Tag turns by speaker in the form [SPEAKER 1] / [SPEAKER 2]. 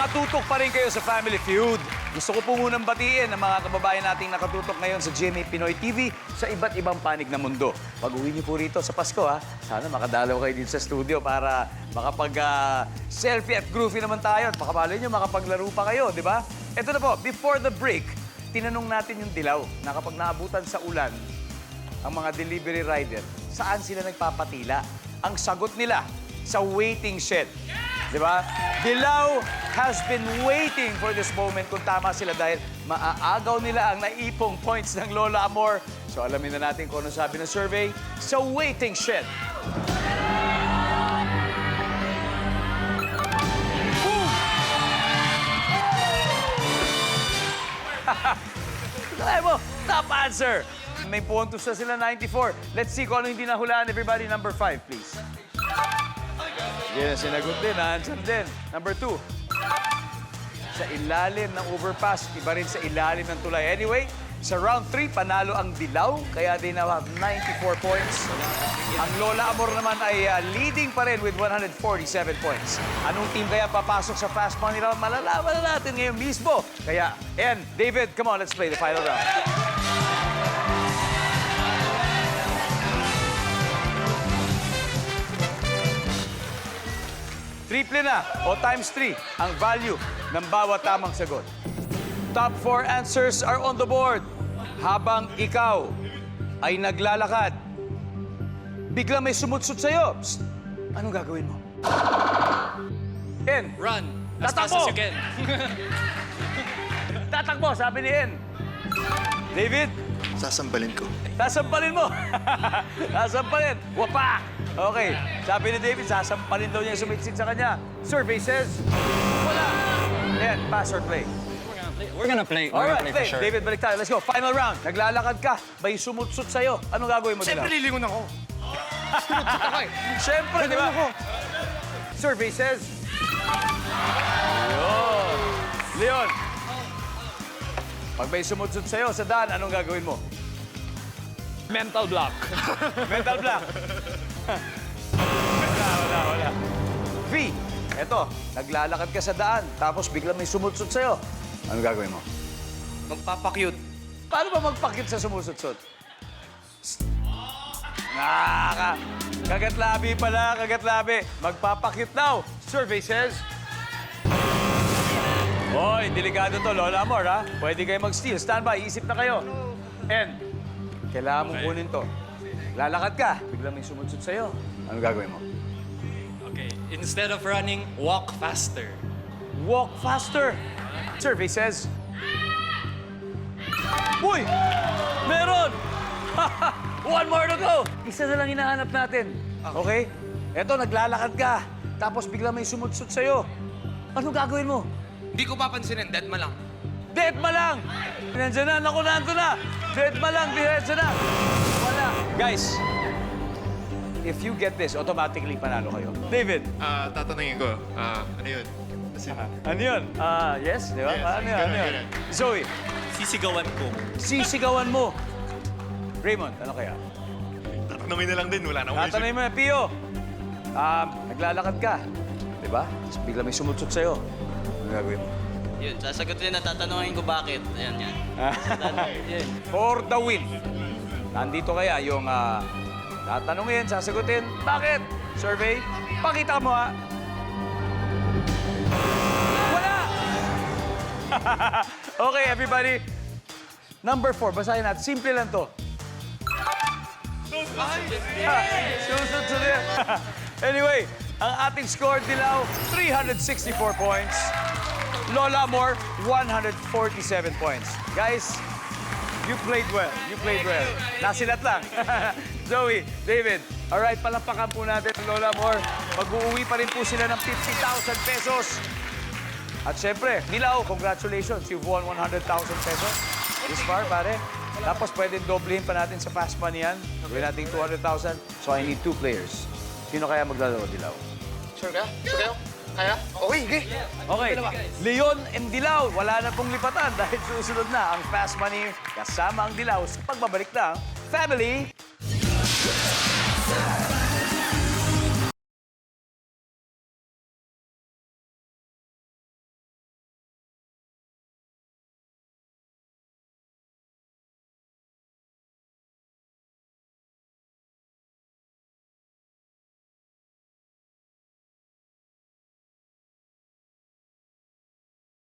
[SPEAKER 1] Nakatutok pa rin kayo sa Family Feud. Gusto ko po munang batiin ang mga kababayan nating nakatutok ngayon sa GMA Pinoy TV sa iba't ibang panig ng mundo. Pag-uwi niyo po rito sa Pasko, sana makadalaw kayo dito sa studio para makapag-selfie at groovy naman tayo. At baka niyo makapaglaro pa kayo, di ba? Ito na po, before the break, tinanong natin yung dilaw na kapag naabutan sa ulan, ang mga delivery rider, saan sila nagpapatila? Ang sagot nila, sa waiting shed. Di ba? Dilaw has been waiting for this moment kung tama sila dahil maaagaw nila ang naipong points ng Lola Amor. So alamin na natin kung ano sabi ng survey sa waiting shed. Kaya mo, top answer. May puntos na sila, 94. Let's see kung ano hindi nahulaan. Everybody, number 5, please. Yes, sinagot din. Answer din. Number 2. Sa ilalim ng overpass, iba rin sa ilalim ng tulay. Anyway, sa round 3, panalo ang Dilaw. Kaya they now have 94 points. Ang Lola Amor naman ay leading pa rin with 147 points. Anong team kaya papasok sa Fast Money Round? Malalaman na natin ngayon mismo. Kaya, and David, come on, let's play the final round. Triple na o times 3 ang value ng bawat tamang sagot. Top 4 answers are on the board. Habang ikaw ay naglalakad, bigla may sumutsut sa'yo. Psst! Anong gagawin mo? En.
[SPEAKER 2] Run as fast
[SPEAKER 1] Tatakbo!
[SPEAKER 2] as you can.
[SPEAKER 1] Tatakbo, sabi ni En. David?
[SPEAKER 3] Sasambalin ko.
[SPEAKER 1] Sasampalin mo. Sasampalin. Wapa! Okay. Sabi ni David, sasampalin daw niya yung sumitsit sa kanya. Survey says, wala. Ayan, pass or play.
[SPEAKER 2] We're gonna play.
[SPEAKER 1] All
[SPEAKER 2] We're
[SPEAKER 1] right,
[SPEAKER 2] gonna play
[SPEAKER 1] play.
[SPEAKER 2] for sure.
[SPEAKER 1] David, balik tayo. Let's go. Final round. Naglalakad ka. May sumutsut sa'yo. Anong gagawin mo nila?
[SPEAKER 3] Siyempre, lilingon ako.
[SPEAKER 1] Siyempre, di ba? Survey says, Leon. Leon. Pag may sumutsut sa'yo sa daan, anong gagawin mo?
[SPEAKER 2] Mental block.
[SPEAKER 1] Mental block. Wala. V, eto, naglalakad ka sa daan, tapos bigla may sumutsut sa'yo. Ano gagawin mo?
[SPEAKER 2] Magpapakyut.
[SPEAKER 1] Paano ba magpakit sa sumusutsut? Kagatlabi pala, kagatlabi. Magpapakit daw. Survey says... Hoy, delikado to, Lola Amor, ha? Pwede kayo mag-steal. Standby, isip na kayo. And, kailangan mong kunin to. Lalakad ka, bigla may sumutsut sa'yo. Ano gagawin mo?
[SPEAKER 2] Okay. Instead of running, walk faster.
[SPEAKER 1] Walk faster. Survey says... Uy! Meron! One more to go! Isa na lang hinahanap natin. Okay? Eto, naglalakad ka. Tapos bigla may sumutsut sa'yo. Ano gagawin mo?
[SPEAKER 4] Hindi ko papansinin, dead ma lang.
[SPEAKER 1] Dead ma lang! Nandiyan na, naku, nandun na! Dead ma lang, diretso na! Wala. Guys, if you get this, automatically panalo kayo. David,
[SPEAKER 3] Tatanungin ko, ano yun? Kasi,
[SPEAKER 1] ano yun? Yes, di ba?
[SPEAKER 3] Yes,
[SPEAKER 1] Ano yun? Ano yun?
[SPEAKER 3] ganun.
[SPEAKER 1] Zoe,
[SPEAKER 2] Sisigawan ko.
[SPEAKER 1] sisigawan mo. Raymond, ano kaya?
[SPEAKER 3] tatanungin na lang din, wala na akong
[SPEAKER 1] Tatanungin mo na, Pio. Naglalakad ka. Di ba? Tapos bigla may sumutsut sa'yo. Ano gagawin mo?
[SPEAKER 5] Yun, sasagutin na tatanungin ko bakit. Ayan, yan. Yun.
[SPEAKER 1] For the win. Nandito kaya yung tatanungin, sasagutin. Bakit? Survey. Pakita mo, ha. Wala! Okay, everybody. Number 4, basahin natin. Simple lang to. Susut din. Anyway, ang ating score, Dilaw, 364 points. Lola Amor, 147 points. Guys, you played well. You played well. Nasilat lang. Zoe, David, alright, palampakan po natin ang Lola Amor. Mag-uuwi pa rin po sila ng 50,000 pesos. At syempre, Dilaw, congratulations. You've won 100,000 pesos. This far, pare. Tapos pwede doblehin pa natin sa fast money yan. Gawin natin 200,000. So I need 2 players. Sino kaya maglalaro, Dilaw?
[SPEAKER 3] Sure ka? Sure kayo? Kaya? Okay, okay.
[SPEAKER 1] Okay, Leon and Dilaw, wala na pong lipatan dahil susunod na ang Fast Money kasama ang Dilaw sa pagbabalik ng Family